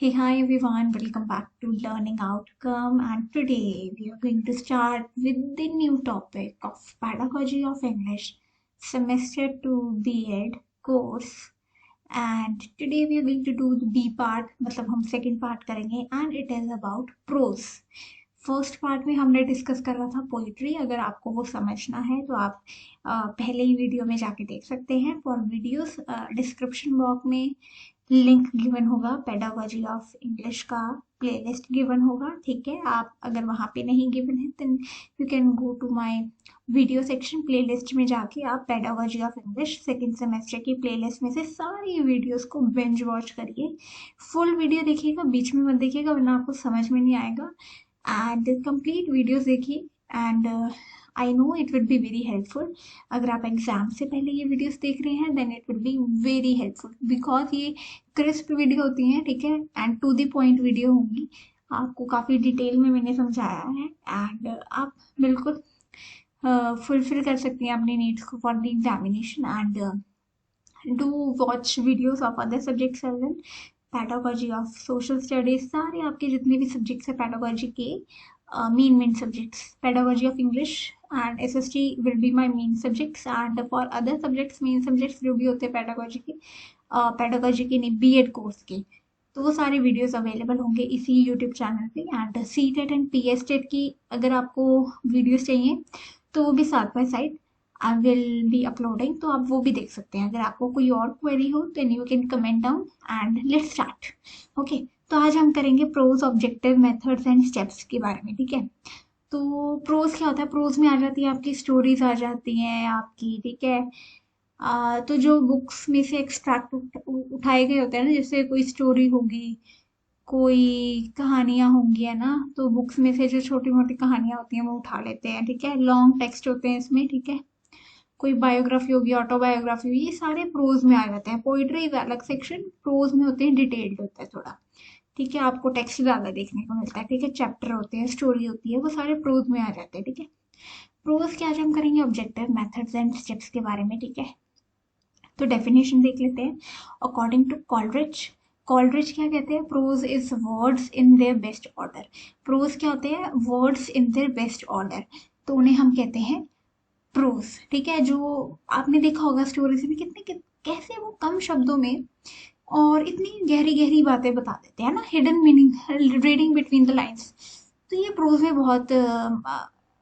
Hey, hi everyone, welcome back to Learning Outcome. And today we are going to start with the new topic of Pedagogy of English Semester 2 B.Ed course. And today we are going to do the B part, मतलब हम second part करेंगे, and it is about prose. First part में हमने discuss करा था poetry. अगर आपको वो समझना है तो आप पहले ही वीडियो में जाके देख सकते हैं। फॉर वीडियोस डिस्क्रिप्शन बॉक्स में लिंक गिवन होगा, पेडागोजी ऑफ इंग्लिश का प्लेलिस्ट गिवन होगा। ठीक है, आप अगर वहाँ पे नहीं गिवन है then you can go to my video section, playlist में जाके आप pedagogy of English second semester की प्लेलिस्ट में से सारी वीडियोस को बिंज वॉच करिए। फुल वीडियो देखिएगा, बीच में मत देखिएगा वरना आपको समझ में नहीं आएगा। एंड कंप्लीट वीडियोस देखिए and I know it will be very helpful. अगर आप एग्जाम से पहले ये वीडियोस देख रहे हैं then it will be very helpful because ये क्रिस्प वीडियो होती हैं, ठीक है, and to the point video होंगी। आपको काफ़ी डिटेल में मैंने समझाया है एंड आप बिल्कुल फुलफिल कर सकती हैं अपनी नीड्स को for the examination. And do watch videos of other subjects as well, pedagogy of social studies, सारे आपके जितने भी सब्जेक्ट्स हैं पैडागोजी के main subjects, pedagogy of English and SST will be my main subjects and for other subjects main subjects जो भी होते हैं पैडागोजी के नहीं बीएड कोर्स के, तो वो सारे वीडियोस अवेलेबल होंगे इसी यूट्यूब चैनल पे। And C TET and P S TET की अगर आपको वीडियोस चाहिए तो वो भी साथ by side I will be uploading, तो आप वो भी देख सकते हैं। अगर आपको कोई और क्वेरी हो then you can comment down and let's start. Okay, तो आज हम करेंगे prose, objective, methods and steps के बारे में। ठीक है, तो प्रोज क्या होता है? प्रोज में आ जाती है आपकी स्टोरीज, आ जाती हैं आपकी, ठीक है। तो जो बुक्स में से एक्सट्रैक्ट उठाए गए होते हैं ना, जैसे कोई स्टोरी होगी, कोई कहानियां होंगी, है ना, तो बुक्स में से जो छोटी मोटी कहानियां होती हैं वो उठा लेते हैं। ठीक है, लॉन्ग टेक्स्ट होते हैं इसमें, ठीक है, कोई बायोग्राफी होगी, ऑटोबायोग्राफी होगी, ये सारे प्रोज में आ जाते हैं। पोइट्री अलग सेक्शन, प्रोज में होते हैं, डिटेल्ड होता है थोड़ा। ठीक है, आपको टेक्स्ट ज्यादा देखने को मिलता है। ठीक है, चैप्टर होते हैं, स्टोरी होती है, वो सारे प्रोज में आ जाते हैं। ठीक है, प्रोज के आज हम करेंगे ऑब्जेक्टिव, मेथड्स एंड स्टेप्स के बारे में। ठीक है, तो डेफिनेशन देख लेते हैं। अकॉर्डिंग टू कॉलरिज, कॉलरिज क्या कहते हैं? Prose is words in their best order. Prose क्या होते हैं? Words in their best order, तो उन्हें हम कहते हैं प्रोज। ठीक है, जो आपने देखा होगा स्टोरीज में कैसे वो कम शब्दों में और इतनी गहरी गहरी बातें बता देते हैं ना, hidden meaning, reading between the lines, तो ये प्रोज में बहुत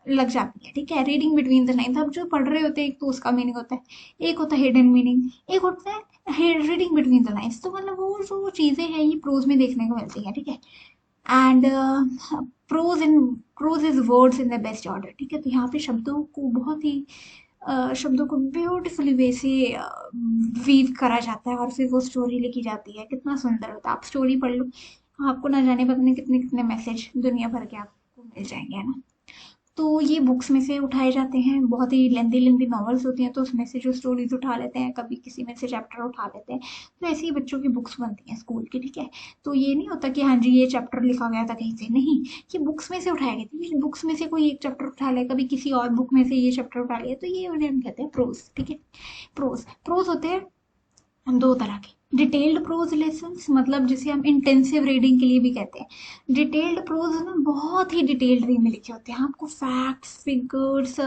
लग जाती है। ठीक है, रीडिंग बिटवीन द लाइंस, आप जो पढ़ रहे होते हैं एक तो उसका मीनिंग होता है, एक होता है हिडन मीनिंग, एक होता है रीडिंग बिटवीन द लाइंस, तो मतलब वो जो चीज़ें हैं ये प्रोज में देखने को मिलती हैं। ठीक है, and prose is words in the best order. ठीक है, तो यहाँ पे शब्दों को बहुत ही शब्दों को ब्यूटीफुली वे से वीव करा जाता है और फिर वो स्टोरी लिखी जाती है। कितना सुंदर होता है, आप स्टोरी पढ़ लो, आपको ना जाने पता नहीं कितने कितने मैसेज दुनिया भर के आपको मिल जाएंगे, है ना। तो ये बुक्स में से उठाए जाते हैं, बहुत ही लेंदी लेंदी नॉवेल्स होती हैं तो उसमें से जो स्टोरीज उठा लेते हैं, कभी किसी में से चैप्टर उठा लेते हैं, तो ऐसे ही बच्चों की बुक्स बनती हैं स्कूल की। ठीक है, तो ये नहीं होता कि हाँ जी ये चैप्टर लिखा गया था कहीं से, नहीं, ये बुक्स में से उठाए गए थे। बुक्स में से कोई एक चैप्टर उठा लिया, कभी किसी और बुक में से ये चैप्टर उठा लिया, तो ये उन्हें हम कहते हैं प्रोज। ठीक है, प्रोज प्रोज होते हैं दो तरह के। डिटेल्ड प्रोज लेसन्स, मतलब जिसे हम इंटेंसिव रीडिंग के लिए भी कहते हैं। डिटेल्ड प्रोज में बहुत ही डिटेल्ड वे में लिखे होते हैं, आपको फैक्ट्स, फिगर्स,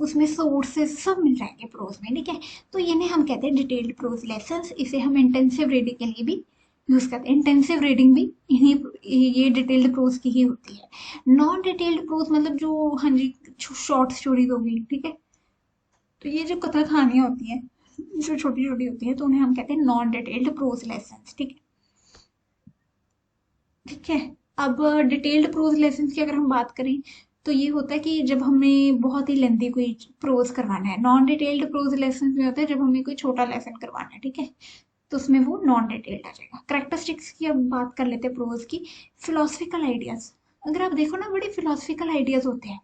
उसमें सोर्सेस सब मिल जाएंगे प्रोज में। ठीक है, तो इन्हें हम कहते हैं डिटेल्ड प्रोज लेसन्स। इसे हम इंटेंसिव रीडिंग के लिए भी यूज करते हैं। इंटेंसिव रीडिंग भी इन्हीं ये डिटेल्ड प्रोज की ही होती है। नॉन डिटेल्ड प्रोज मतलब जो, हाँ जी, शॉर्ट स्टोरीज होगी, ठीक है, तो ये जो कथा कहानियां होती हैं जो छोटी छोटी होती है तो उन्हें हम कहते हैं नॉन डिटेल्ड प्रोज लेसन्स। ठीक है, ठीक है। अब डिटेल्ड प्रोज लेसन्स की अगर हम बात करें तो ये होता है कि जब हमें बहुत ही लेंथी कोई प्रोज करवाना है। नॉन डिटेल्ड प्रोज लेसन्स में होता है जब हमें कोई छोटा लेसन करवाना है। ठीक है, तो उसमें वो नॉन डिटेल्ड आ जाएगा। करेक्टरिस्टिक्स की अब बात कर लेते हैं प्रोज की। फिलोसफिकल आइडियाज, अगर आप देखो ना बड़े फिलोसफिकल आइडियाज होते हैं।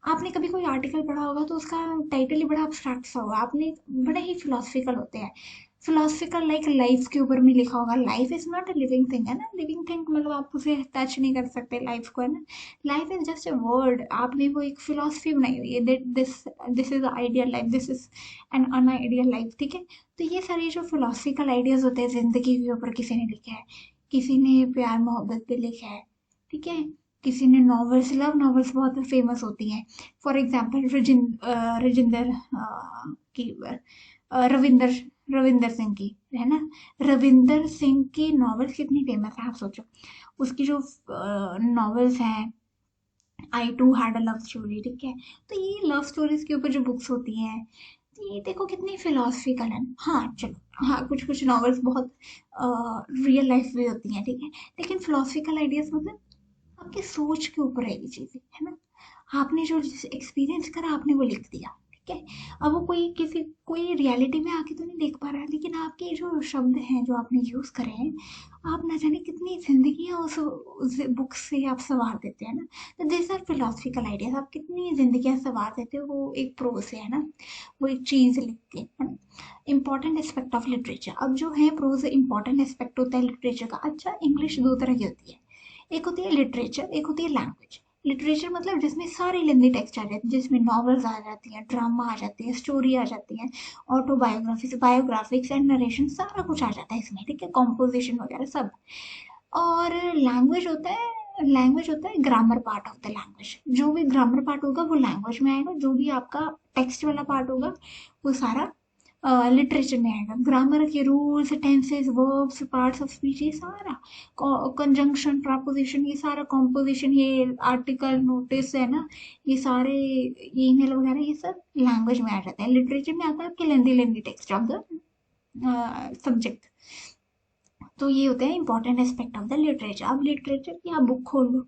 आपने कभी कोई आर्टिकल पढ़ा होगा तो उसका टाइटल ही बड़ा अब्स्ट्रैक्ट सा होगा, आपने, बड़े ही फिलोसफिकल होते हैं। फिलोसफिकल लाइक लाइफ के ऊपर में लिखा होगा। Life is not a living thing, है ना, लिविंग थिंग मतलब आप उसे टच नहीं कर सकते लाइफ को, है ना। Life is just a word, आपने वो एक फिलोसफी बनाई हुई है, this this is ideal life, this is an unideal life. ठीक है, तो ये सारे जो फिलोसफिकल आइडियाज होते हैं जिंदगी के ऊपर किसी ने लिखे हैं, किसी ने प्यार मोहब्बत पे लिखा है, ठीक है। किसी ने नॉवेल्स, लव नॉवेल्स बहुत फेमस होती हैं। फॉर एग्जाम्पल रजिंदर की रविंदर रविंदर सिंह की, है ना। रविंदर सिंह की नॉवेल्स कितनी फेमस है, आप सोचो। उसकी जो नॉवेल्स हैं, I too had a love story, ठीक है। तो ये लव स्टोरीज के ऊपर जो बुक्स होती हैं, तो ये देखो कितनी फिलोसफिकल है। हाँ चलो, हाँ कुछ कुछ नॉवेल्स बहुत रियल लाइफ में होती हैं, ठीक है। लेकिन फिलोसफिकल आइडियाज मतलब आपकी सोच के ऊपर है ये चीजें, है ना। आपने जो एक्सपीरियंस करा आपने वो लिख दिया, ठीक है। अब वो कोई रियलिटी में आके तो नहीं देख पा रहा है, लेकिन आपके जो शब्द हैं जो आपने यूज करे हैं, आप ना जाने कितनी जिंदगियां उस बुक से आप संवार देते हैं ना। तो दिस आर फिलोसफिकल आइडियाज, आप कितनी जिंदगियां संवार देते हो वो एक प्रोज से, है ना। वो एक चीज लिख के, है ना। इंपॉर्टेंट एस्पेक्ट ऑफ लिटरेचर, अब जो है प्रोज इंपॉर्टेंट एस्पेक्ट होता है लिटरेचर का। अच्छा, इंग्लिश दो तरह की होती है, एक होती है लिटरेचर, एक होती है लैंग्वेज। लिटरेचर मतलब जिसमें सारी लेंदी टेक्स्ट आ जाती है, जिसमें नॉवेल्स आ जाती हैं, ड्रामा आ जाती है, स्टोरी आ जाती है, ऑटोबायोग्राफिक्स, बायोग्राफिक्स एंड नरेशन, सारा कुछ आ जाता है इसमें, ठीक है। कॉम्पोजिशन वगैरह सब। और लैंग्वेज होता है grammar part of the language. जो भी ग्रामर पार्ट होगा वो लैंग्वेज में आएगा, जो भी आपका टेक्स्ट वाला पार्ट होगा वो सारा लिटरेचर में आएगा। ग्रामर के rules, tenses, verbs, parts of speech, ये सारा कंजंक्शन, प्रपोजिशन, ये सारा कॉम्पोजिशन, ये आर्टिकल, नोटिस, है ना, ये सारे ईमेल वगैरह, ये सब लैंग्वेज में आ जाता है। लिटरेचर में आता है आपके लेंदी लेंदी टेक्स्ट ऑफ द सब्जेक्ट। तो ये होते हैं important aspect of the literature. अब लिटरेचर की आप बुक खोल लो,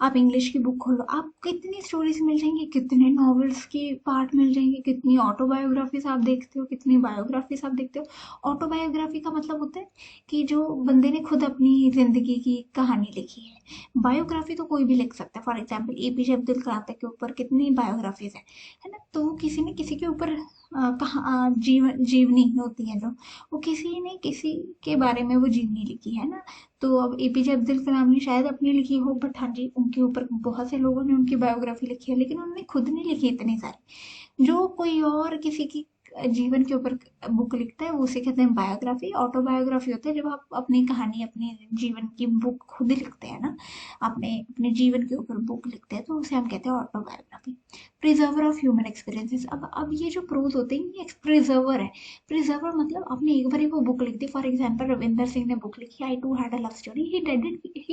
आप इंग्लिश की बुक खोलो, आप कितनी स्टोरीज मिल जाएंगी, कितने नॉवेल्स के पार्ट मिल जाएंगे, कितनी ऑटोबायोग्राफीज आप देखते हो, कितनी बायोग्राफीज आप देखते हो। ऑटोबायोग्राफी का मतलब होता है कि जो बंदे ने खुद अपनी जिंदगी की कहानी लिखी है। बायोग्राफी तो कोई भी लिख सकता है। For example APJ Abdul Kalam के ऊपर कितनी बायोग्राफीज है ना। तो वो किसी ने किसी के ऊपर कहा जीवनी होती है जो, वो किसी ने किसी के बारे में वो जीवनी लिखी है ना। तो अब एपीजे अब्दुल कलाम ने शायद अपनी लिखी हो, बट हाँ जी, उनके ऊपर बहुत से लोगों ने उनकी बायोग्राफी लिखी है, लेकिन उन्होंने खुद नहीं लिखी इतनी सारी। जो कोई और किसी की जीवन के ऊपर बुक लिखता है वो उसे कहते हैं बायोग्राफी। ऑटोबायोग्राफी होता है जब आप अपनी कहानी, अपने जीवन की बुक खुद लिखते हैं ना, अपने अपने जीवन के ऊपर बुक लिखते हैं, तो उसे हम कहते हैं autobiography. Preserver of human experiences, अब ये जो प्रोज होते हैं ये प्रिजर्वर है। प्रिजर्वर मतलब आपने एक बार वो बुक लिख दी। फॉर एग्जाम्पल रविंदर सिंह ने बुक लिखी I too had a love story, he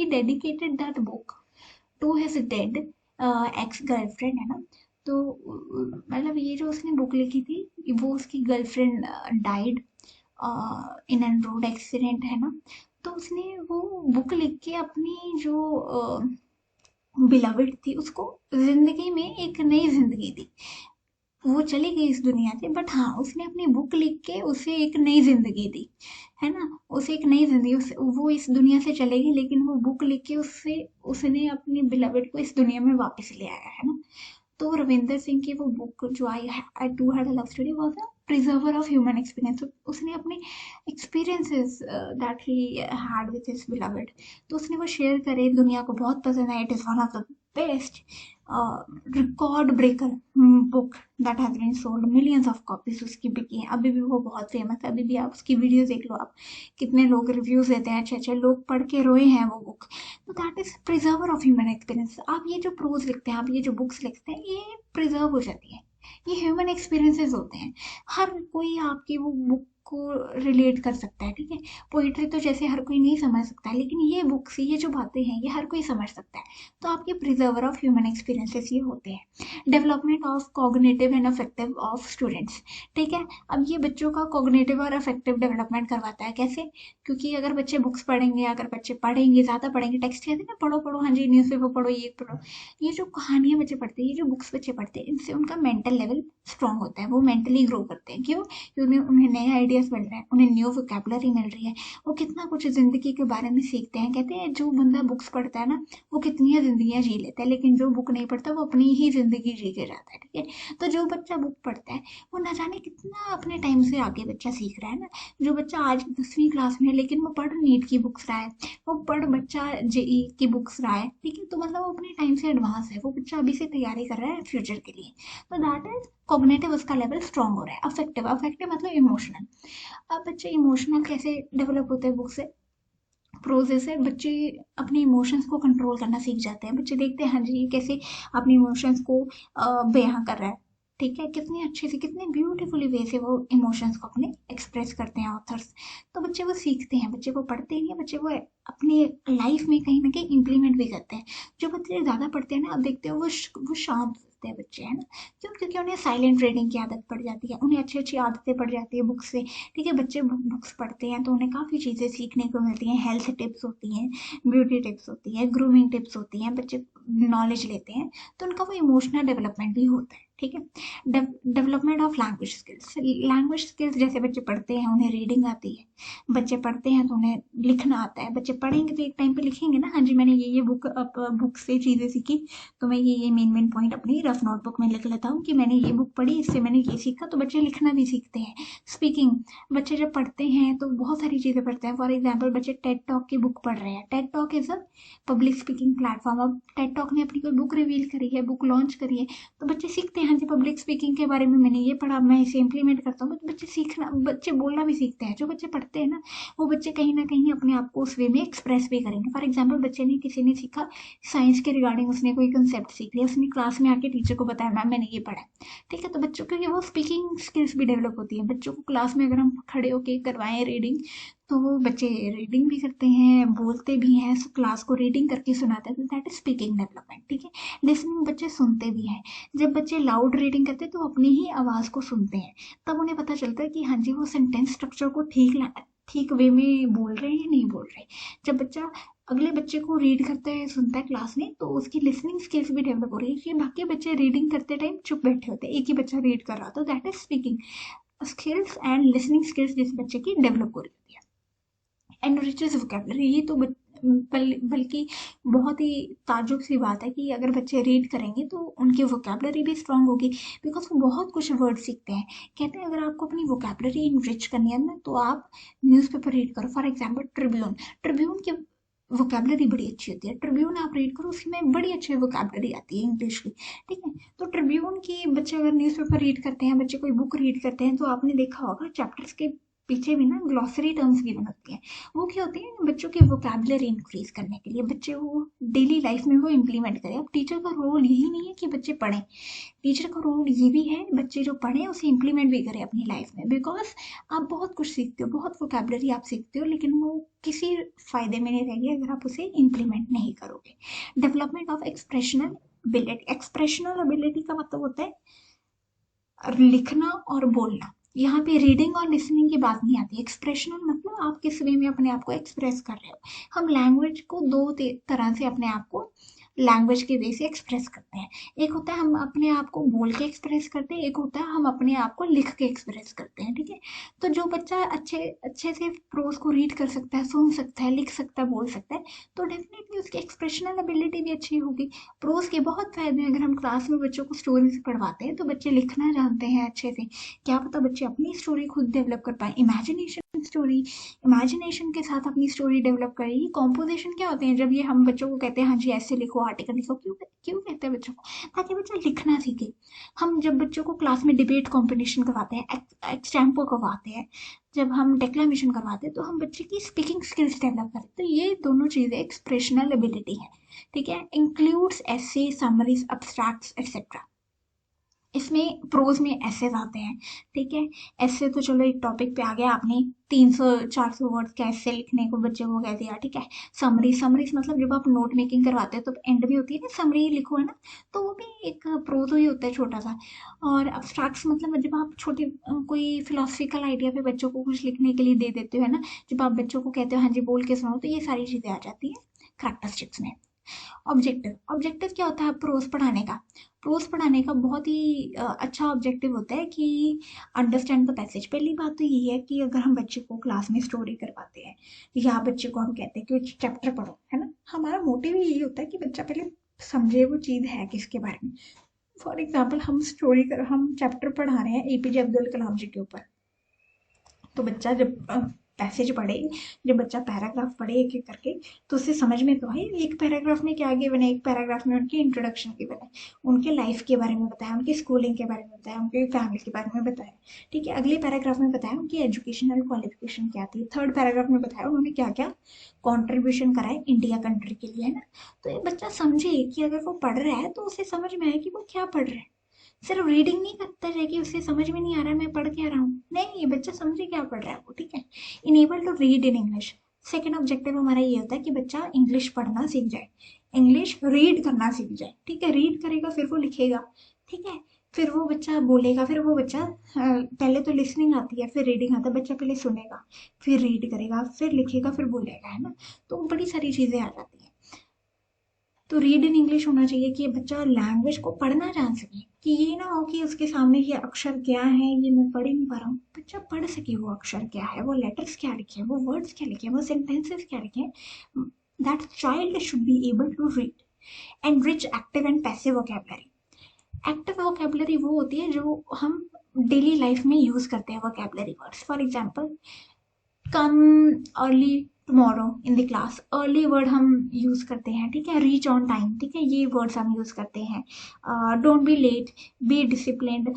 dedicated that book to his dead ex girlfriend, है ना। तो मतलब ये जो उसने बुक लिखी थी वो उसकी girlfriend died in an road accident, है ना। तो उसने वो बुक लिख के अपनी जो बिलवड थी उसको जिंदगी में एक नई जिंदगी दी। वो चली गई इस दुनिया से, बट हाँ उसने अपनी बुक लिख के उसे एक नई जिंदगी दी, है ना। उसे एक नई जिंदगी, वो इस दुनिया से चलेगी, लेकिन वो बुक लिख के उससे उसने अपनी बिलवड को इस दुनिया में वापस ले आया, है ना। तो रविंदर सिंह की वो बुक जो I too had a love story was a preserver of human experience. उसने अपने experiences that he had with his beloved, तो उसने वो शेयर करे, दुनिया को बहुत पसंद आया। It is one of the best record breaker book that has been sold, millions of copies उसकी बिकी हैं। अभी भी वो बहुत फेमस है, अभी भी आप उसकी वीडियो देख लो, आप कितने लोग रिव्यूज देते हैं, अच्छे अच्छे लोग पढ़ के रोए हैं वो बुक। तो that is preserver of human experience. आप ये जो प्रोज लिखते हैं, आप ये जो बुक्स लिखते हैं, ये प्रिजर्व हो जाती है, ये ह्यूमन एक्सपीरियंसेस होते हैं। हर कोई आपकी वो बुक को रिलेट कर सकता है, ठीक है। पोइट्री तो जैसे हर कोई नहीं समझ सकता है, लेकिन ये बुक्स, ये जो बातें हैं, ये हर कोई समझ सकता है। तो आपके प्रिजर्वर ऑफ ह्यूमन एक्सपीरियंसेस ये होते हैं। Development of cognitive and affective of students, ठीक है। अब ये बच्चों का कॉग्निटिव और अफेक्टिव डेवलपमेंट करवाता है। कैसे? क्योंकि अगर बच्चे बुक्स पढ़ेंगे, अगर बच्चे पढ़ेंगे, ज़्यादा पढ़ेंगे, टेक्स्ट कहते हैं ना, पढ़ो पढ़ो, हाँ जी, न्यूज़पेपर पढ़ो, ये पढ़ो, ये जो कहानियाँ बच्चे पढ़ते हैं, ये जो बुक्स बच्चे पढ़ते हैं, इनसे उनका मेंटल लेवल स्ट्रांग होता है, वो मेंटली ग्रो करते हैं। क्यों? क्योंकि उन्हें नए आइडियाज मिल रहे हैं, उन्हें न्यू वोकेबलरी मिल रही है, वो कितना कुछ जिंदगी के बारे में सीखते हैं। कहते हैं जो बंदा बुक्स पढ़ता है ना, वो कितनी जिंदगियां जी लेता है, लेकिन जो बुक नहीं पढ़ता वो अपनी ही जिंदगी जी के जाता है, ठीक है। तो जो बच्चा बुक पढ़ता है वो ना जाने कितना अपने टाइम से आगे बच्चा सीख रहा है ना। जो बच्चा आज 10वीं क्लास में है लेकिन वो पढ़ नीट की बुक्स रहा है, वो पढ़ बच्चा जेई की बुक्स रहा है, ठीक है, तो मतलब वो अपने टाइम से एडवांस है, वो बच्चा अभी से तैयारी कर रहा है फ्यूचर के लिए। तो दैट इज कॉग्निटिव, उसका लेवल स्ट्रांग हो रहा है। अफेक्टिव, अफेक्टिव मतलब इमोशनल। अब बच्चे इमोशनल कैसे डेवलप होते हैं बुक से? प्रोसेस है, बच्चे अपने इमोशंस को कंट्रोल करना सीख जाते हैं। बच्चे देखते हैं हाँ जी ये कैसे अपने इमोशंस को बयां कर रहा है, ठीक है, कितने अच्छे से कितने ब्यूटीफुली वे से वो इमोशंस को अपने एक्सप्रेस करते हैं ऑथर्स। तो बच्चे वो सीखते हैं, बच्चे वो पढ़ते ही नहीं है, बच्चे वो अपनी लाइफ में कहीं ना कहीं इम्प्लीमेंट भी करते हैं। जो बच्चे ज़्यादा पढ़ते हैं ना, आप देखते हो वो शांत होते हैं बच्चे, है ना। क्यों? क्योंकि उन्हें साइलेंट रीडिंग की आदत पड़ जाती है, उन्हें अच्छी अच्छी आदतें पड़ जाती है बुक से, ठीक है। बच्चे बुक्स पढ़ते हैं तो उन्हें काफ़ी चीज़ें सीखने को मिलती हैं, हेल्थ टिप्स होती हैं, ब्यूटी टिप्स होती है, ग्रूमिंग टिप्स होती हैं, बच्चे नॉलेज लेते हैं, तो उनका वो इमोशनल डेवलपमेंट भी होता है, ठीक है। डेवलपमेंट ऑफ लैंग्वेज स्किल्स जैसे बच्चे पढ़ते हैं उन्हें रीडिंग आती है, बच्चे पढ़ते हैं तो उन्हें लिखना आता है, बच्चे पढ़ेंगे तो एक टाइम पे लिखेंगे ना, हाँ जी मैंने ये बुक से चीज़ें सीखी, तो मैं ये मेन पॉइंट अपनी रफ नोटबुक में लिख लेता हूँ कि मैंने ये बुक पढ़ी, इससे मैंने ये सीखा। तो बच्चे लिखना भी सीखते हैं। स्पीकिंग, बच्चे जब पढ़ते हैं तो बहुत सारी चीज़ें पढ़ते हैं। फॉर एग्जाम्पल बच्चे टेड टॉक की बुक पढ़ रहे हैं, Ted talk is a public speaking platform. अब टेड टॉक ने अपनी कोई बुक रिवील करी है, बुक लॉन्च करी है, तो बच्चे सीखते हैं हाँ जी पब्लिक स्पीकिंग के बारे में मैंने ये पढ़ा, मैं इसे इम्प्लीमेंट करता हूँ। तो बच्चे सीखना, बच्चे बोलना भी सीखते हैं। जो बच्चे पढ़ते हैं ना, वो बच्चे कहीं ना कहीं अपने आप को उस वे में एक्सप्रेस भी करेंगे। फॉर एग्जाम्पल बच्चे ने, किसी ने सीखा साइंस के रिगार्डिंग, उसने कोई कंसेप्ट सीख लिया, उसने क्लास में आके टीचर को बताया मैम मैंने ये पढ़ा है, ठीक है। तो बच्चों की वो स्पीकिंग स्किल्स भी डेवलप होती है। बच्चों को क्लास में अगर हम खड़े होके करवाएं रीडिंग, तो वो बच्चे रीडिंग भी करते हैं, बोलते भी हैं, क्लास को रीडिंग करके सुनाते हैं, तो दैट इज स्पीकिंग डेवलपमेंट, ठीक है। लिसनिंग, बच्चे सुनते भी हैं। जब बच्चे लाउड रीडिंग करते हैं तो अपनी ही आवाज़ को सुनते हैं, तब उन्हें पता चलता है कि हाँ जी वो सेंटेंस स्ट्रक्चर को ठीक वे में बोल रहे हैं या नहीं बोल रहे। जब बच्चा अगले बच्चे को रीड करते हैं, सुनता है क्लास में, तो उसकी लिसनिंग स्किल्स भी डेवलप हो रही है कि बाकी बच्चे रीडिंग करते टाइम चुप बैठे होते हैं, एक ही बच्चा रीड कर रहा था, तो that is speaking skills and listening skills जिस बच्चे की डेवलप हो रही है। एनरिचेस वोकेबलरी, ये तो बल्कि बहुत ही ताज्जुब सी बात है कि अगर बच्चे रीड करेंगे तो उनकी वोकेबलरी भी स्ट्रांग होगी, बिकॉज वो बहुत कुछ वर्ड सीखते हैं। कहते हैं अगर आपको अपनी वोकेबलरी इनरिच करनी है ना, तो आप न्यूज़पेपर रीड करो। फॉर एग्जाम्पल ट्रिब्यून, ट्रिब्यून की वोकेबलरी बड़ी अच्छी होती है। ट्रिब्यून आप रीड करो, उसमें बड़ी अच्छी वोकेबलरी आती है इंग्लिश की, ठीक है। तो ट्रिब्यून की बच्चे अगर न्यूज़पेपर रीड करते हैं, बच्चे कोई बुक रीड करते हैं, तो आपने देखा होगा चैप्टर्स के पीछे भी ना ग्लॉसरी टर्म्स गिवन होती हैं। वो क्या होती है, बच्चों की वोकेबलरी इंक्रीज करने के लिए, बच्चे वो डेली लाइफ में वो इम्प्लीमेंट करें। अब टीचर का रोल यही नहीं है कि बच्चे पढ़ें, टीचर का रोल ये भी है बच्चे जो पढ़ें उसे इम्प्लीमेंट भी करें अपनी लाइफ में। बिकॉज आप बहुत कुछ सीखते हो, बहुत वोकेबलरी आप सीखते हो, लेकिन वो किसी फायदे में नहीं रहेगी अगर आप उसे इम्प्लीमेंट नहीं करोगे। डेवलपमेंट ऑफ एक्सप्रेशनल एबिलिटी का मतलब होता है लिखना और बोलना। यहाँ पे रीडिंग और लिसनिंग की बात नहीं आती। एक्सप्रेशनल मतलब आप किस वे में अपने आप को एक्सप्रेस कर रहे हो। हम लैंग्वेज को दो तरह से अपने आप को लैंग्वेज के वे से एक्सप्रेस करते हैं। एक होता है हम अपने आप को बोल के एक्सप्रेस करते हैं, एक होता है हम अपने आप को लिख के एक्सप्रेस करते हैं, ठीक है। तो जो बच्चा अच्छे अच्छे से प्रोज को रीड कर सकता है, सुन सकता है, लिख सकता है, बोल सकता है, तो डेफिनेटली उसकी एक्सप्रेशनल एबिलिटी भी अच्छी होगी। प्रोज के बहुत फायदे हैं। अगर हम क्लास में बच्चों को स्टोरीज पढ़वाते हैं तो बच्चे लिखना जानते हैं अच्छे से, क्या पता बच्चे अपनी स्टोरी खुद डेवलप कर पाए। इमेजिनेशन के साथ अपनी स्टोरी डेवलप करेगी। कॉम्पोजिशन क्या होते हैं, जब ये हम बच्चों को कहते हैं हाँ जी ऐसे लिखो, आर्टिकल लिखो, क्यों क्यों कहते हैं बच्चों को, ताकि बच्चा लिखना सीखे। हम जब बच्चों को क्लास में डिबेट कॉम्पिटिशन करवाते हैं, एक्सटेम्पो करवाते हैं, जब हम डेक्लामेशन करवाते हैं, तो हम बच्चे की स्पीकिंग स्किल्स डेवलप करते हैं। तो ये दोनों चीज़ें एक्सप्रेशनल एबिलिटी है, ठीक है। इंक्लूड्स एसे, समरीज, अब्स्ट्रैक्ट्स एक्सेट्रा। इसमें प्रोज में एसेज आते हैं, ठीक है। ऐसे तो चलो एक टॉपिक पे आ गया, आपने 300-400 वर्ड्स का ऐसे लिखने को बच्चे को कह दिया, ठीक है। समरीज मतलब जब आप नोट मेकिंग करवाते हैं तो एंड में होती है ना समरी लिखो, है ना, तो वो भी एक प्रोज ही होता है छोटा सा। और अब्स्ट्रैक्ट्स मतलब जब आप छोटे कोई फिलोसफिकल आइडिया पे बच्चों को कुछ लिखने के लिए दे देते हो, है ना, जब आप बच्चों को कहते हो हाँ जी बोल के सुनाओ, तो ये सारी चीज़ें आ जाती है करैक्टरिस्टिक्स में। ऑब्जेक्टिव क्या होता है प्रोज पढ़ाने का। प्रोज पढ़ाने का बहुत ही अच्छा ऑब्जेक्टिव होता है कि अंडरस्टैंड द पैसेज। पहली बात तो ये है कि अगर हम बच्चे को क्लास में स्टोरी करवाते हैं या बच्चे को हम कहते हैं कि चैप्टर पढ़ो, है ना, हमारा मोटिव यही होता है कि बच्चा पहले समझे वो चीज़ है किसके बारे में। फॉर एग्जाम्पल हम चैप्टर पढ़ा रहे हैं एपीजे अब्दुल कलाम जी के ऊपर, तो बच्चा जब पैसेज पढ़े, जब बच्चा पैराग्राफ पढ़े एक एक करके, तो उससे समझ में तो आए एक पैराग्राफ में क्या गिवन है, एक पैराग्राफ में उनकी इंट्रोडक्शन गिवन है, उनके लाइफ के बारे में बताया, उनकी स्कूलिंग के बारे में बताया, उनकी फैमिली के बारे में बताया, ठीक है। अगले पैराग्राफ में बताया उनकी एजुकेशनल क्वालिफिकेशन क्या थी, थर्ड पैराग्राफ में बताया उन्होंने क्या क्या कॉन्ट्रीब्यूशन करा है इंडिया कंट्री के लिए, है ना। तो ये बच्चा समझे कि अगर वो पढ़ रहा है तो उसे समझ में आए कि वो क्या पढ़ रहा है। सिर्फ रीडिंग नहीं करता रहे कि उसे समझ में नहीं आ रहा है मैं पढ़ क्या रहा हूँ, नहीं, ये बच्चा समझे क्या पढ़ रहा है वो, ठीक है। Enable to read in English, second objective हमारा ये होता है कि बच्चा इंग्लिश पढ़ना सीख जाए, इंग्लिश रीड करना सीख जाए, ठीक है। रीड करेगा फिर वो लिखेगा, ठीक है, फिर वो बच्चा बोलेगा, फिर वो बच्चा पहले तो लिसनिंग आती है, फिर रीडिंग आता है, बच्चा पहले सुनेगा, फिर रीड करेगा, फिर लिखेगा, फिर बोलेगा, है ना। तो बड़ी सारी चीज़ें आ जाती हैं। तो रीड इन इंग्लिश होना चाहिए कि बच्चा लैंग्वेज को पढ़ना जान सके, कि ये ना हो कि उसके सामने ये अक्षर क्या है ये मैं पढ़ ही नहीं पा रहा हूँ, बच्चा पढ़ सके वो अक्षर क्या है, वो लेटर्स क्या लिखे हैं, वो वर्ड्स क्या लिखे हैं, वो सेंटेंसेस क्या लिखे हैं। That child should be able to read and rich active and passive vocabulary. Active vocabulary वो होती है जो हम डेली लाइफ में यूज करते हैं vocabulary words. For example, come early tomorrow in the class, early word हम यूज करते हैं, ठीक है। रीच ऑन टाइम, ठीक है, ये वर्ड्स हम यूज करते हैं। Don't be late, be disciplined,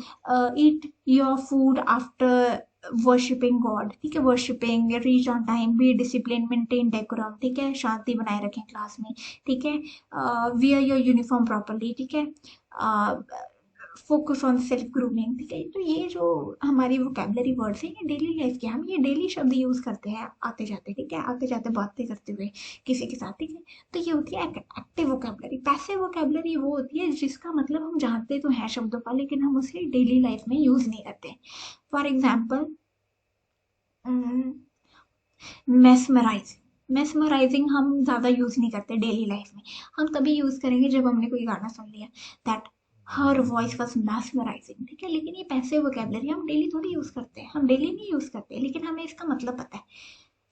eat your food after worshipping god, ठीक है, worshipping, reach on time, be discipline, maintain decorum, ठीक है, शांति बनाए रखें क्लास में, ठीक है, वियर योर यूनिफॉर्म प्रॉपरली, ठीक है, फोकस ऑन सेल्फ ग्रूमिंग, ठीक है। तो ये जो हमारी वोकैबुलरी वर्ड्स हैं ये डेली लाइफ के, हम ये डेली शब्द यूज करते हैं आते जाते, ठीक है, आते जाते बातें करते हुए किसी के साथ, ठीक है। तो ये होती है एक्टिव वोकैबुलरी। पैसिव वोकैबुलरी वो होती है जिसका मतलब हम जानते तो हैं शब्दों का लेकिन हम उसे डेली लाइफ में यूज नहीं करते। फॉर एग्जाम्पल, मेस्मराइजिंग, मेस्मराइजिंग हम ज़्यादा यूज़ नहीं करते डेली लाइफ में, हम तभी यूज़ करेंगे जब हमने कोई गाना सुन लिया, दैट हर वॉइस वॉज मैस्मराइजिंग, ठीक है। लेकिन ये पैसिव वोकैबुलरी हम डेली थोड़ी यूज़ करते हैं, हम डेली नहीं यूज़ करते लेकिन हमें इसका मतलब पता है।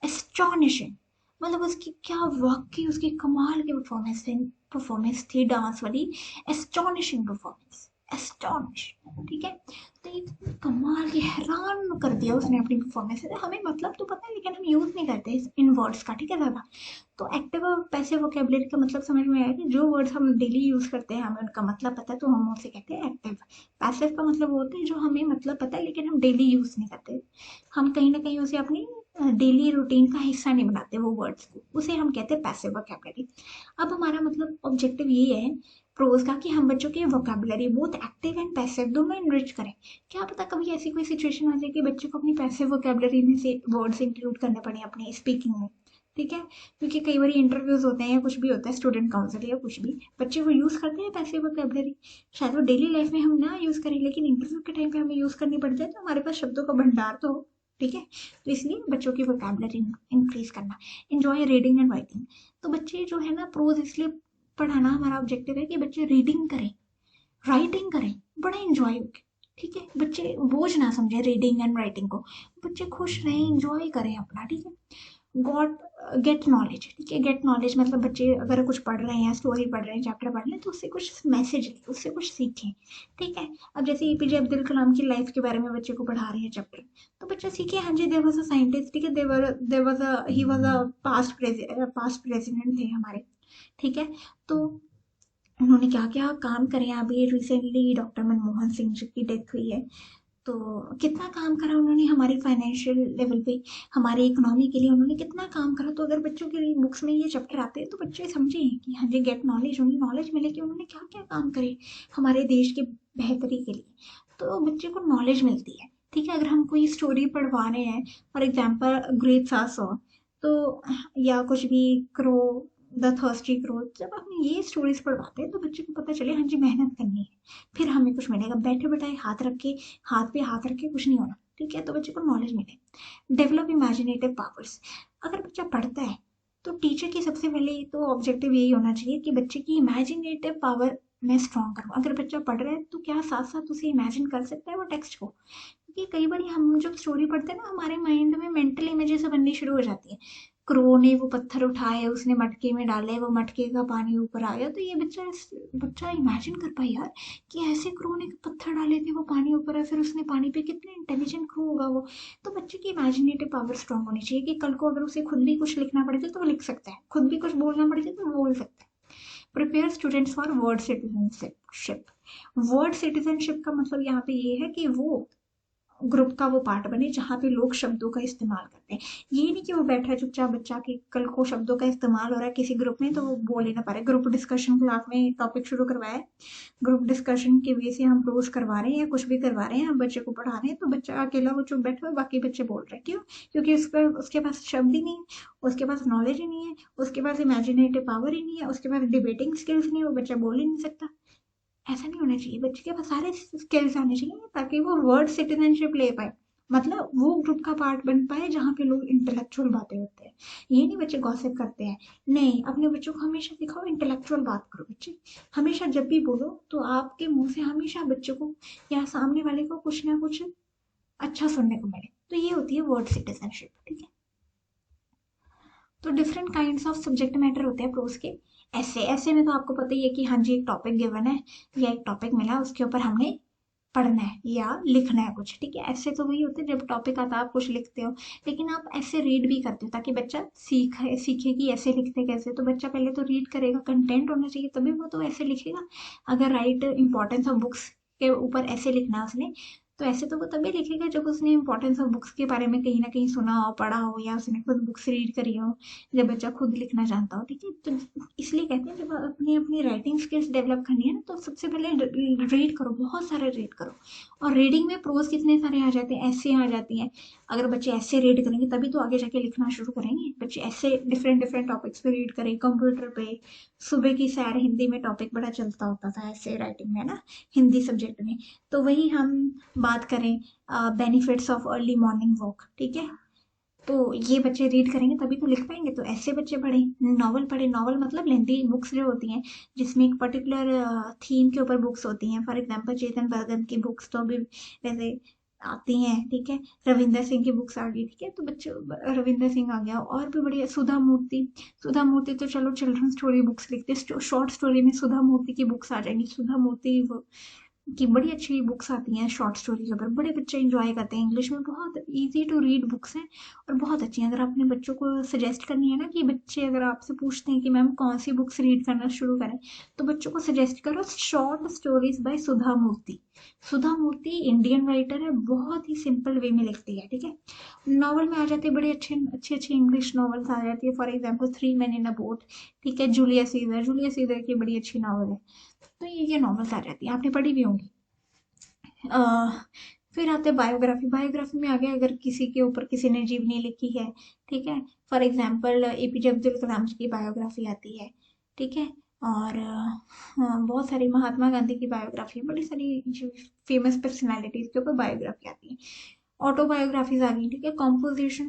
एस्टोनिशिंग, मतलब उसकी क्या वाकई उसकी कमाल की परफॉर्मेंस थी डांस वाली, एस्टोनिशिंग परफॉर्मेंस, एस्टोनिश, ठीक है। तो ये कमाल की, हैरान कर दिया उसने अपनी परफॉर्मेंस से, हमें मतलब तो पता है लेकिन हम यूज नहीं करते इन वर्ड्स का, ठीक है ज़्यादा। तो एक्टिव और पैसिव वोकैबुलरी का मतलब समझ में आया कि जो वर्ड्स हम डेली यूज करते हैं हमें उनका मतलब पता है तो हम उसे कहते हैं एक्टिव। पैसिव का मतलब वो होता है जो हमें मतलब पता है लेकिन हम डेली यूज नहीं करते, हम कहीं ना कहीं उसे अपनी डेली रूटीन का हिस्सा नहीं बनाते वो वर्ड्स को, उसे हम कहते हैं पैसिव वोकैबुलरी। अब हमारा मतलब ऑब्जेक्टिव ये है प्रोज का कि हम बच्चों की vocabulary both active and passive दोनों इनरिच करें। क्या पता कभी ऐसी कोई सिचुएशन आ जाए कि बच्चे को अपनी पैसिव वोकैबुलरी में से वर्ड्स इंक्लूड करने पड़े अपनी स्पीकिंग में, ठीक है। क्योंकि कई बार इंटरव्यूज होते हैं या कुछ भी होता है, स्टूडेंट काउंसिल या कुछ भी, बच्चे वो यूज़ करते हैं पैसिव वोकैबुलरी, शायद वो डेली लाइफ में हम ना यूज़ करें लेकिन इंटरव्यू के टाइम पे हमें यूज़ करनी पड़ जाए तो हमारे पास शब्दों का भंडार तो हो, ठीक है। तो इसलिए बच्चों की वोकैबुलरी इंक्रीज करना। एंजॉय रीडिंग एंड राइटिंग, तो बच्चे जो है ना प्रोज इसलिए पढ़ाना हमारा ऑब्जेक्टिव है कि बच्चे रीडिंग करें, राइटिंग करें, बड़ा इंजॉय होके, ठीक है। बच्चे बोझ ना समझे रीडिंग एंड राइटिंग को, बच्चे खुश रहें, इंजॉय करें अपना, ठीक है। गॉट गेट नॉलेज, ठीक है, गेट नॉलेज मतलब बच्चे अगर कुछ पढ़ रहे हैं, स्टोरी पढ़ रहे हैं, चैप्टर पढ़ रहे हैं तो उससे कुछ मैसेज लें, उससे कुछ सीखें, ठीक है। अब जैसे एपीजे अब्दुल कलाम की लाइफ के बारे में बच्चे को पढ़ा रहे हैं चैप्टर, तो बच्चा सीखे हाँ जी देयर वाज अ साइंटिस्ट, ठीक है, there was a he was a past president थे हमारे, ठीक है। तो उन्होंने क्या क्या काम करे हैं, अभी रिसेंटली डॉक्टर मनमोहन सिंह जी की डेथ हुई है, तो कितना काम करा उन्होंने हमारे फाइनेंशियल लेवल पे, हमारे इकोनॉमी के लिए उन्होंने कितना काम करा। तो अगर बच्चों के बुक्स में ये चैप्टर आते हैं तो बच्चे समझें कि हाँ जी गेट नॉलेज, उन्हें नॉलेज मिले कि उन्होंने क्या क्या काम करे हमारे देश के बेहतरी के लिए, तो बच्चे को नॉलेज मिलती है, ठीक है। अगर हम कोई स्टोरी पढ़वा रहे हैं, फॉर एग्जाम्पल ग्रेट सासो, तो या कुछ भी क्रो, द थर्स्टी क्रो, जब हम ये स्टोरीज पढ़वाते हैं तो बच्चे को पता चले हाँ जी मेहनत करनी है, फिर हमें कुछ मिलेगा, बैठे बैठाए हाथ पे हाथ रख के कुछ नहीं होना, ठीक है। तो बच्चे को नॉलेज मिले। डेवलप इमेजिनेटिव पावर्स, अगर बच्चा पढ़ता है तो टीचर की सबसे पहले तो ऑब्जेक्टिव यही होना चाहिए कि बच्चे की इमेजिनेटिव पावर मैं स्ट्रॉन्ग करूँ। अगर बच्चा पढ़ रहा है तो क्या साथ साथ उसे इमेजिन कर सकता है वो टेक्स्ट को, क्योंकि कई बार हम जब स्टोरी पढ़ते हैं ना हमारे माइंड में मेंटल इमेजेस बननी शुरू हो जाती है, क्रो ने वो पत्थर उठाए, उसने मटके में डाले, वो मटके का पानी ऊपर आ गया। तो ये बच्चा इमेजिन कर पाए यार कि ऐसे क्रो ने पत्थर डाले थे, वो पानी ऊपर है, फिर उसने पानी पे, कितने इंटेलिजेंट क्रो होगा वो। तो बच्चे की इमेजिनेटिव पावर स्ट्रांग होनी चाहिए कि कल को अगर उसे खुद भी कुछ लिखना पड़े तो वो लिख सकता है, खुद भी कुछ बोलना पड़े तो वो बोल सकता है। Prepare students for word citizenship. Word citizenship का मतलब यहाँ पे ये है कि वो ग्रुप का वो पार्ट बने जहाँ पे लोग शब्दों का इस्तेमाल करते हैं। ये नहीं कि वो बैठा है चुपचाप बच्चा कि कल को शब्दों का इस्तेमाल हो रहा है किसी ग्रुप में तो वो बोल ही ना पा रहे। ग्रुप डिस्कशन क्लास में टॉपिक शुरू करवाया है, ग्रुप डिस्कशन के वे से हम क्लोज करवा रहे हैं या कुछ भी करवा रहे हैं, हम बच्चे को पढ़ा रहे हैं, तो बच्चा अकेला वो चुप बैठा है, बाकी बच्चे बोल रहे हैं। क्यों? क्योंकि उसके पास शब्द ही नहीं है, उसके पास नॉलेज ही नहीं है, उसके पास इमेजिनेटिव पावर ही नहीं है, उसके पास डिबेटिंग स्किल्स नहीं है, वो बच्चा बोल ही नहीं सकता। ऐसा नहीं होना चाहिए, बच्चे के पास सारे स्किल्स आने चाहिए ताकि वो वर्ड सिटीजनशिप ले पाए, मतलब वो ग्रुप का पार्ट बन पाए जहाँ पे लोग इंटेलेक्चुअल बातें होते हैं। ये नहीं बच्चे गॉसिप करते हैं, नहीं, अपने बच्चों को हमेशा सिखाओ इंटेलेक्चुअल बात करो। बच्चे हमेशा जब भी बोलो तो आपके मुंह से हमेशा बच्चों को या सामने वाले को कुछ ना कुछ अच्छा सुनने को मिले। तो ये होती है वर्ड सिटीजनशिप, ठीक है। तो different kinds of subject matter होते हैं प्रोज के। ऐसे में तो आपको पता ही है कि हाँ जी एक टॉपिक गिवन है या एक टॉपिक मिला, उसके ऊपर हमने पढ़ना है या लिखना है कुछ, ठीक है। ऐसे तो वही होते हैं जब टॉपिक आता है आप कुछ लिखते हो, लेकिन आप ऐसे रीड भी करते हो ताकि बच्चा सीखे कि ऐसे लिखते कैसे। तो बच्चा पहले तो रीड करेगा, कंटेंट होना चाहिए तभी वो तो ऐसे लिखेगा। अगर राइट इंपॉर्टेंस ऑफ बुक्स के ऊपर ऐसे लिखना है उसने, तो ऐसे तो वो तभी लिखेगा जब उसने इंपॉर्टेंस ऑफ बुक्स के बारे में कहीं ना कहीं सुना हो, पढ़ा हो, या उसने खुद बुक्स रीड करी हो, जब बच्चा खुद लिखना जानता हो, ठीक है। तो इसलिए कहते हैं जब अपनी अपनी राइटिंग स्किल्स डेवलप करनी है ना तो सबसे पहले रीड करो, बहुत सारे रीड करो। और रीडिंग में प्रोज कितने सारे आ जाते हैं, ऐसे आ जाती हैं। अगर बच्चे ऐसे रीड करेंगे तभी तो आगे जाके लिखना शुरू करेंगे। बच्चे ऐसे डिफरेंट डिफरेंट टॉपिक्स पे रीड करें, कंप्यूटर पे। सुबह की सैर हिंदी में टॉपिक बड़ा चलता होता था ऐसे राइटिंग में ना, हिंदी सब्जेक्ट में। तो वही हम बात करें benefits of early morning walk, ठीक है। तो ये बच्चे रीड करेंगे तभी तो लिख पाएंगे। तो ऐसे बच्चे पढ़ें, नॉवल पढ़े। नॉवल मतलब लेंथी बुक्स जो होती हैं जिसमें एक पर्टिकुलर थीम के ऊपर बुक्स होती हैं। फॉर एग्जांपल चेतन भगत की बुक्स तो अभी वैसे आती हैं, ठीक है। रविंदर सिंह की बुक्स आ गई, ठीक है। तो बच्चे, रविंदर सिंह आ गया, और भी बढ़िया सुधा मूर्ति तो चलो चिल्ड्रन स्टोरी बुक्स लिखते हैं, शॉर्ट स्टोरी में सुधा मूर्ति की बुक्स आ जाएंगी। सुधा मूर्ति की बड़ी अच्छी बुक्स आती हैं शॉर्ट स्टोरी के ऊपर, बड़े बच्चे इंजॉय करते हैं। इंग्लिश में बहुत इजी टू रीड बुक्स हैं और बहुत अच्छी हैं। अगर अपने बच्चों को सजेस्ट करनी है ना कि बच्चे अगर आपसे पूछते हैं कि मैम कौन सी बुक्स रीड करना शुरू करें, तो बच्चों को सजेस्ट करो short stories by Sudha Murthy. Sudha Murthy Indian writer है, बहुत ही सिंपल वे में लिखती है, ठीक है। नॉवल में आ जाते हैं बड़े अच्छे अच्छे अच्छे इंग्लिश नॉवल्स आ जाती है। For example three man in a boat, ठीक है। जूलियस सीजर की बड़ी अच्छी नॉवल है। तो ये नॉवेल्स आ जाती हैं, आपने पढ़ी भी होंगी। अ, फिर आते हैं बायोग्राफी। बायोग्राफी में आ गया अगर किसी के ऊपर किसी ने जीवनी लिखी है, ठीक है। For example APJ Abdul Kalam जी की बायोग्राफी आती है, ठीक है। और बहुत सारी महात्मा गांधी की बायोग्राफी, बड़ी सारी फेमस पर्सनालिटीज के ऊपर बायोग्राफी आती है। ऑटोबायोग्राफीज आ गई, ठीक है। कॉम्पोजिशन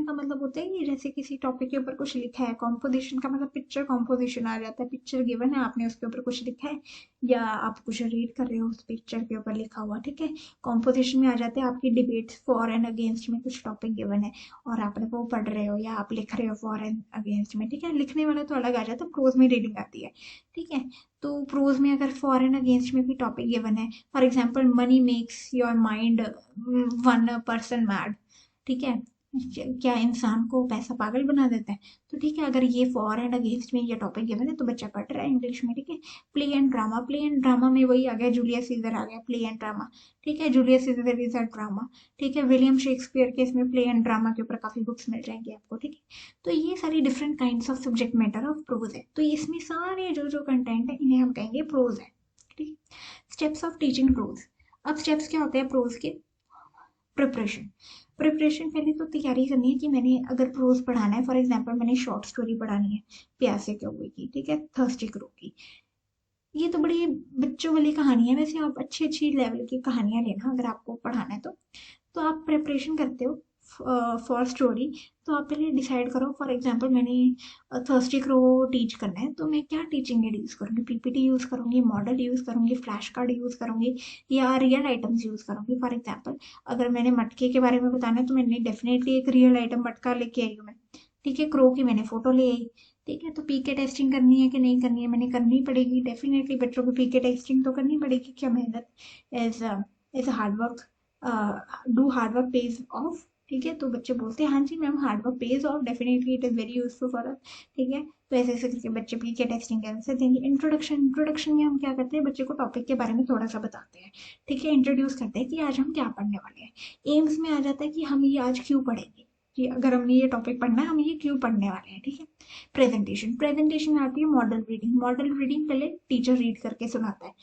का मतलब होता है कि जैसे किसी टॉपिक के ऊपर कुछ लिखा है। कॉम्पोजिशन का मतलब पिक्चर कॉम्पोजिशन आ जाता है, पिक्चर गिवन है, आपने उसके ऊपर कुछ लिखा है या आप कुछ रीड कर रहे हो उस पिक्चर के ऊपर लिखा हुआ, ठीक है। कॉम्पोजिशन में आ जाते हैं आपकी डिबेट्स, फॉर एंड अगेंस्ट में कुछ टॉपिक गिवन है और आपने वो पढ़ रहे हो या आप लिख रहे हो फॉर एंड अगेंस्ट में, ठीक है। लिखने वाला तो अलग आ जाता है, प्रोज में रीडिंग आती है, ठीक है। तो प्रोज में अगर फॉर एंड अगेंस्ट में भी टॉपिक गिवन है, for example money makes your mind one person mad, ठीक है। क्या इंसान को पैसा पागल बना देता है? तो ठीक है, अगर ये फॉर एंड अगेंस्ट में ये टॉपिक गिवन है तो बच्चा पढ़ रहा है इंग्लिश में, ठीक है। प्ले एंड ड्रामा में वही आ गया, जूलियस सीजर आ गया, प्ले एंड ड्रामा, ठीक है। Julius Caesar is a drama, ठीक है। विलियम शेक्सपियर के इसमें प्ले एंड ड्रामा के ऊपर काफी बुक्स मिल जाएंगी आपको, ठीक है। तो ये सारी different kinds of subject matter of pros है। तो इसमें सारे जो जो कंटेंट है इन्हें हम कहेंगे प्रोज है, ठीक है। Steps of teaching prose. अब स्टेप्स क्या होते हैं प्रोज के? प्रिपरेशन। प्रिपरेशन पहले तो तैयारी करनी है कि मैंने अगर प्रोज पढ़ाना है, फॉर एग्जांपल मैंने शॉर्ट स्टोरी पढ़ानी है प्यासे कौवे की, ठीक है, थर्स्टी क्रो की। ये तो बड़ी बच्चों वाली कहानी है, वैसे आप अच्छी अच्छी लेवल की कहानियां लेना अगर आपको पढ़ाना है तो आप प्रिपरेशन करते हो फॉर स्टोरी। तो आप पहले डिसाइड करो, फॉर एग्जांपल मैंने थर्स्टी क्रो टीच करना है तो मैं क्या टीचिंग एड यूज़ करूँगी, पीपीटी यूज़ करूँगी, मॉडल यूज़ करूँगी, फ्लैश कार्ड यूज़ करूँगी या रियल आइटम्स यूज़ करूँगी। फॉर एग्जांपल अगर मैंने मटके के बारे में बताना है तो मैंने डेफिनेटली एक रियल आइटम मटका लेके आई हूँ मैं, ठीक है, क्रो की मैंने फोटो ले आई, ठीक है। तो पीके टेस्टिंग करनी है कि नहीं करनी है, मैंने करनी पड़ेगी डेफिनेटली, बच्चों को पीके टेस्टिंग तो करनी पड़ेगी। क्या मेहनत is is hard work, do hard work pays off, ठीक है। तो बच्चे बोलते हैं हाँ जी ma'am hard work pays off, definitely it is very useful for us, ठीक है। तो ऐसे ऐसे करके बच्चे पीके टेस्टिंग कैसे देंगे। इंट्रोडक्शन में हम क्या करते हैं, बच्चे को टॉपिक के बारे में थोड़ा सा बताते हैं, ठीक है। इंट्रोड्यूस करते हैं कि आज हम क्या पढ़ने वाले हैं। एम्स में आ जाता है कि हम ये आज क्यों पढ़ेंगे, कि अगर हमने ये टॉपिक पढ़ना है हम ये क्यों पढ़ने वाले हैं, ठीक है। प्रेजेंटेशन आती है मॉडल रीडिंग। मॉडल रीडिंग पहले टीचर रीड करके सुनाता है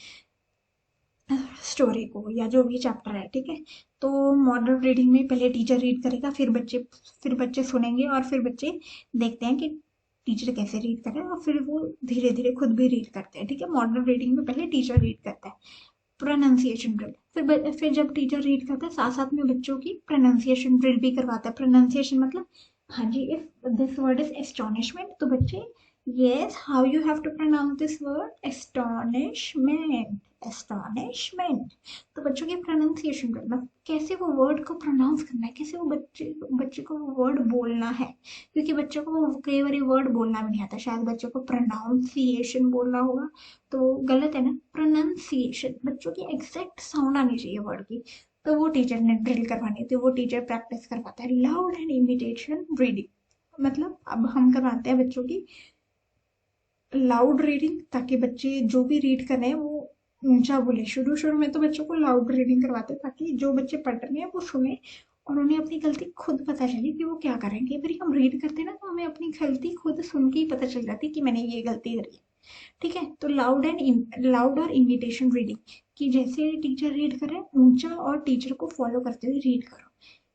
स्टोरी को या जो भी चैप्टर है, ठीक है। तो मॉडल रीडिंग में पहले टीचर रीड करेगा, फिर बच्चे सुनेंगे, और फिर बच्चे देखते हैं कि टीचर कैसे रीड कर रहे हैं, और फिर वो धीरे धीरे खुद भी रीड करते हैं, ठीक है। मॉडल रीडिंग में पहले टीचर रीड करता है। प्रोनाउंसिएशन ड्रिल, फिर जब टीचर रीड करता है साथ साथ में बच्चों की प्रोनाउंसिएशन ड्रिल भी करवाता है। प्रोनाउंसिएशन मतलब हाँ जी, if this word is astonishment तो बच्चे yes how you have to pronounce this word, astonishment. तो बच्चों की प्रोनाउंसिएशन करना, कैसे वो वर्ड को प्रोनाउंस करना है, कैसे वो बच्चे को वो वर्ड बोलना है, क्योंकि बच्चों को कई बार वर्ड बोलना भी नहीं आता, शायद बच्चों को प्रोनाउंसिएशन बोलना होगा तो गलत है ना, प्रोनाउंसिएशन। बच्चों की एग्जैक्ट साउंड आनी चाहिए वर्ड की, तो वो टीचर ने ड्रिल करवानी थी, वो टीचर प्रैक्टिस करवाता है। लाउड एंड इमिटेशन रीडिंग मतलब अब हम करवाते हैं बच्चों की लाउड रीडिंग, ताकि बच्चे जो भी रीड कर रहे हैं वो ऊंचा बोले। शुरू शुरू में तो बच्चों को लाउड रीडिंग करवाते ताकि जो बच्चे पढ़ रहे हैं वो सुने और उन्हें अपनी गलती खुद पता चले कि वो क्या कर रहे हैं। कई बार हम रीड करते हैं ना तो हमें अपनी गलती खुद सुन के ही पता चल जाती है कि मैंने ये गलती करी है, ठीक है। तो लाउड और इमिटेशन रीडिंग, कि जैसे टीचर रीड कर रहे हैं ऊंचा और टीचर को फॉलो करते हुए रीड करो।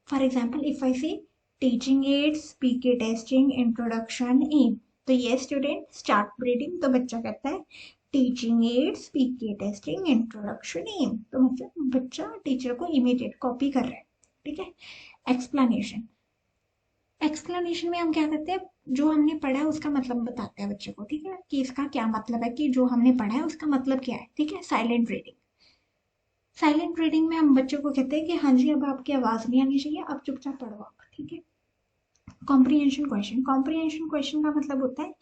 फॉर एग्जाम्पल इफ आई से टीचिंग एड्स, पीके टेस्टिंग, इंट्रोडक्शन, एम, तो ये स्टूडेंट स्टार्ट रीडिंग, तो बच्चा कहता है टीचिंग एड्स, पीके टेस्टिंग, इंट्रोडक्शन, एम, तो मतलब बच्चा टीचर को इमिटेट कॉपी कर रहा है, ठीक है। एक्सप्लेनेशन में हम क्या करते हैं, जो हमने पढ़ा है उसका मतलब बताते हैं बच्चे को, ठीक है, कि इसका क्या मतलब है, कि जो हमने पढ़ा है उसका मतलब क्या है, ठीक है। साइलेंट रीडिंग में हम बच्चों को कहते हैं कि हाँ जी अब आपकी आवाज नहीं आनी चाहिए, अब चुपचाप पढ़ो आप, ठीक है। कॉम्प्रीहेंशन क्वेश्चन का मतलब होता है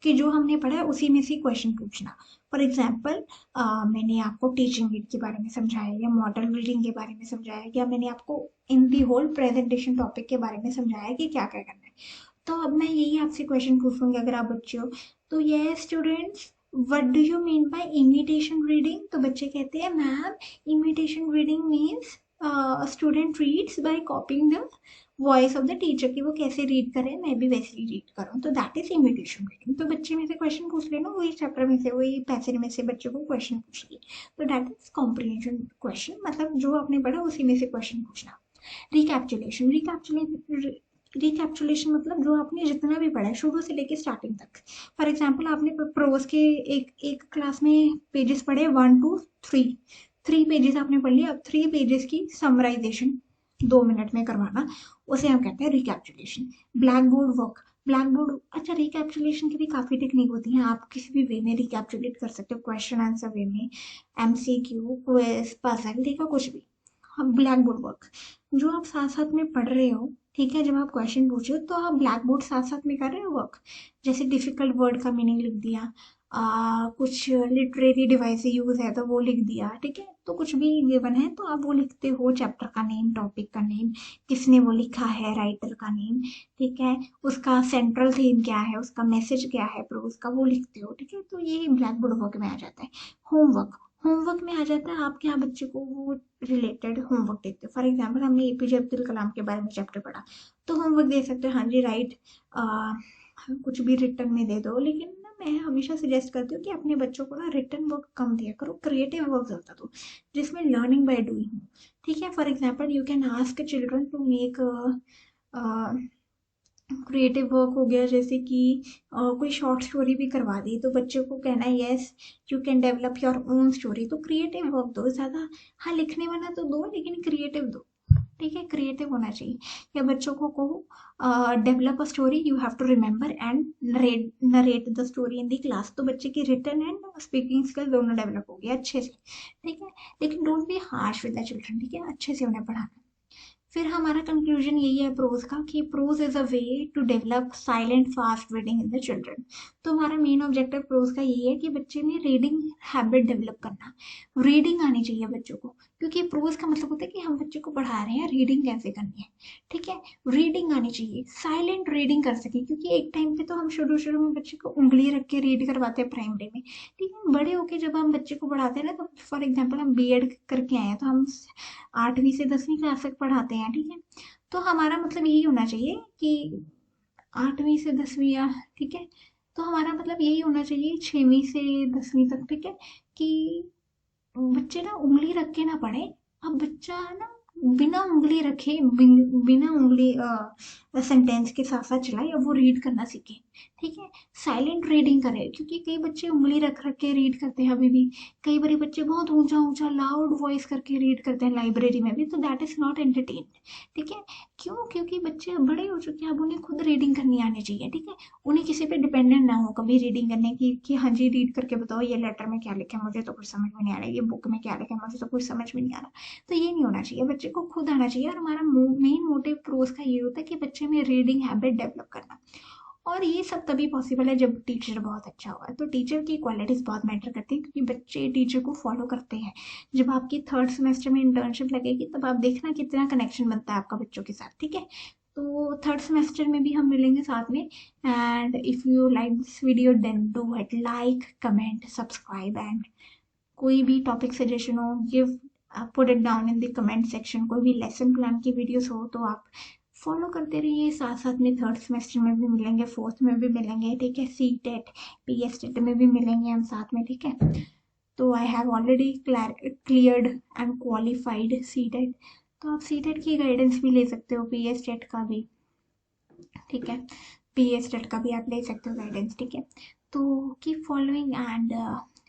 कि जो हमने पढ़ा है उसी में से क्वेश्चन पूछना। फॉर एग्जाम्पल मैंने आपको टीचिंग एड के बारे में समझाया या मॉडल रीडिंग के बारे में समझाया, या मैंने आपको इन दी होल प्रेजेंटेशन टॉपिक के बारे में समझाया कि क्या क्या करना है। तो अब मैं यही आपसे क्वेश्चन पूछूंगी अगर आप बच्चे हो तो, ये students what do you mean by imitation reading, तो बच्चे कहते हैं ma'am imitation reading means student reads by copying the voice of the teacher, की वो कैसे रीड करे मैं भी वैसे ही रीड करूँ, तो दैट इज इमिटेशन रीडिंग। तो बच्चे में से क्वेश्चन पूछ लेना, वही चैप्टर में से वही पैसेज में से बच्चों को क्वेश्चन पूछ लिए, तो दैट इज कॉम्प्रीहेंशन क्वेश्चन, मतलब जो आपने पढ़ा उसी में से क्वेश्चन पूछना। रिकैप्चुलेशन मतलब जो आपने जितना भी पढ़ा है शुरू से लेके स्टार्टिंग तक। फॉर एग्जाम्पल आपने प्रोज के एक क्लास में पेजेस पढ़े 1 to 3, 3 पेजेस आपने पढ़ लिया, अब 3 पेजेस की समराइजेशन 2 मिनट में करवाना, उसे हम कहते हैं रिकैप्चुलेशन। ब्लैक बोर्ड अच्छा, रिकैप्चुलेशन की भी काफ़ी टेक्निक होती है, आप किसी भी वे में रिकैप्चुलेट कर सकते हो, क्वेश्चन आंसर वे में, एमसीक्यू, क्विज, पजल, देखो कुछ भी। हम ब्लैक बोर्ड वर्क जो आप साथ साथ में पढ़ रहे हो, ठीक है, जब आप क्वेश्चन पूछो तो आप ब्लैक बोर्ड साथ साथ में कर रहे हो वर्क, जैसे डिफिकल्ट वर्ड का मीनिंग लिख दिया, कुछ लिटरेरी डिवाइस यूज है तो वो लिख दिया, ठीक है। तो कुछ भी गिवन है तो आप वो लिखते हो, चैप्टर का नेम, टॉपिक का नेम, किसने वो लिखा है, राइटर का नेम, ठीक है, उसका सेंट्रल थीम क्या है, उसका मैसेज क्या है प्रोज का, वो लिखते हो, ठीक है। तो ये ब्लैक बोर्ड वर्क में आ जाता है। होमवर्क में आ जाता है, आप क्या बच्चे को वो रिलेटेड होमवर्क देते हो। फॉर एग्जाम्पल हमने एपीजे अब्दुल कलाम के बारे में चैप्टर पढ़ा, तो होमवर्क दे सकते हो, हाँ जी राइट, कुछ भी रिटर्न में दे दो, लेकिन ना मैं हमेशा सजेस्ट करती हूँ कि अपने बच्चों को ना रिटर्न वर्क कम दिया करो, क्रिएटिव वर्क ज़्यादा दो जिसमें लर्निंग बाय डूइंग हो, ठीक है। For example you can ask children to make creative work हो गया, जैसे कि कोई शॉर्ट स्टोरी भी करवा दी तो बच्चे को कहना है yes you can develop your own story, तो क्रिएटिव वर्क दो ज़्यादा, हाँ लिखने वाला तो दो लेकिन क्रिएटिव दो, ठीक है, क्रिएटिव होना चाहिए। या बच्चों को कहो develop a story, you have to remember and narrate the story in the class, तो बच्चे की रिटन एंड स्पीकिंग स्किल दोनों डेवलप हो गया अच्छे से, ठीक है। लेकिन don't be harsh with the children, ठीक है, अच्छे से उन्हें पढ़ाना। फिर हमारा कंक्लूजन यही है प्रोज का कि prose is a way to develop silent fast reading in the children. तो हमारा मेन ऑब्जेक्टिव प्रोज का यही है कि बच्चे में रीडिंग हैबिट डेवलप करना, रीडिंग आनी चाहिए बच्चों को, क्योंकि प्रोज का मतलब होता है कि हम बच्चे को पढ़ा रहे हैं रीडिंग कैसे करनी है, ठीक है। रीडिंग आनी चाहिए, साइलेंट रीडिंग कर सके, क्योंकि एक टाइम पे तो हम शुरू शुरू में बच्चे को उंगली रख के रीड करवाते हैं प्राइमरी में, ठीक है। बड़े होके जब हम बच्चे को पढ़ाते हैं ना, तो फॉर एग्जाम्पल हम बीएड करके आए हैं तो हम 8वीं से 10वीं क्लास तक पढ़ाते हैं, ठीक है। तो हमारा मतलब यही होना चाहिए कि 8वीं से 10वीं या, ठीक है, तो हमारा मतलब यही होना चाहिए 6वीं से 10वीं तक, ठीक है, कि बच्चे ना उंगली रख के ना पढ़े। अब बच्चा ना बिना उंगली रखे, बिना उंगली सेंटेंस के साथ साथ चलाए, अब वो रीड करना सीखे, ठीक है। साइलेंट रीडिंग करे, क्योंकि कई बच्चे उंगली रख रख के रीड करते हैं अभी भी। कई बार बच्चे बहुत ऊंचा ऊंचा लाउड वॉइस करके रीड करते हैं लाइब्रेरी में भी, तो दैट इज नॉट एंटरटेन, ठीक है। क्यों? क्योंकि बच्चे अब बड़े हो चुके हैं, अब उन्हें खुद रीडिंग करनी आनी चाहिए, ठीक है। उन्हें किसी पे डिपेंडेंट ना हो कभी रीडिंग करने की, कि हाँ जी रीड करके बताओ ये लेटर में क्या लिखा है, मुझे तो कुछ समझ में नहीं आ रहा है, ये बुक में क्या लिखा है, मुझे तो कुछ समझ में नहीं आ रहा। तो ये नहीं होना चाहिए, बच्चे को खुद आना चाहिए। और हमारा मेन मोटिव प्रोज का ये होता है कि बच्चे में रीडिंग हैबिट डेवलप करना। और ये सब तभी पॉसिबल है जब टीचर बहुत अच्छा होगा। तो टीचर की क्वालिटीज बहुत मैटर करती हैं, क्योंकि बच्चे टीचर को फॉलो करते हैं। जब आपकी 3rd सेमेस्टर में इंटर्नशिप लगेगी, तब आप देखना कितना कनेक्शन बनता है आपका बच्चों के साथ, ठीक है। तो 3rd सेमेस्टर में भी हम मिलेंगे साथ में। And if you like this video then do it like, comment, subscribe, and कोई भी टॉपिक सजेशन हो, give, put it down in the comment section. कोई भी लेसन प्लान की वीडियोस हो तो आप फॉलो करते रहिए। साथ साथ में 3rd सेमेस्टर में भी मिलेंगे, 4th में भी मिलेंगे, ठीक है। सी टेट, PS टेट में भी मिलेंगे हम साथ में, ठीक है। तो I have already cleared and qualified C TET, तो आप सी टेट की गाइडेंस भी ले सकते हो, PS टेट का भी, ठीक है। PS टेट का भी आप ले सकते हो गाइडेंस, ठीक है। तो keep following and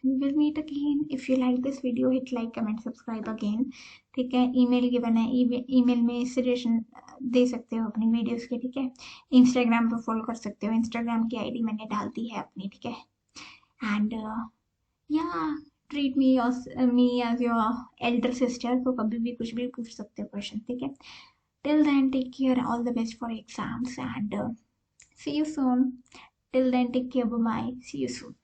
we will meet again. If you like this video, hit like, comment, subscribe again, ठीक है। ईमेल गिवन है, ईमेल में सजेशन दे सकते हो अपनी वीडियोस के, ठीक है। इंस्टाग्राम पर फॉलो कर सकते हो, इंस्टाग्राम की आईडी मैंने डाल दी है अपनी, ठीक है। एंड या treat me as your elder sister, तो कभी भी कुछ भी पूछ सकते हो क्वेश्चन, ठीक है। Till then take care, all the best for exams, and see you soon. Till then, take care, bye bye, see you soon.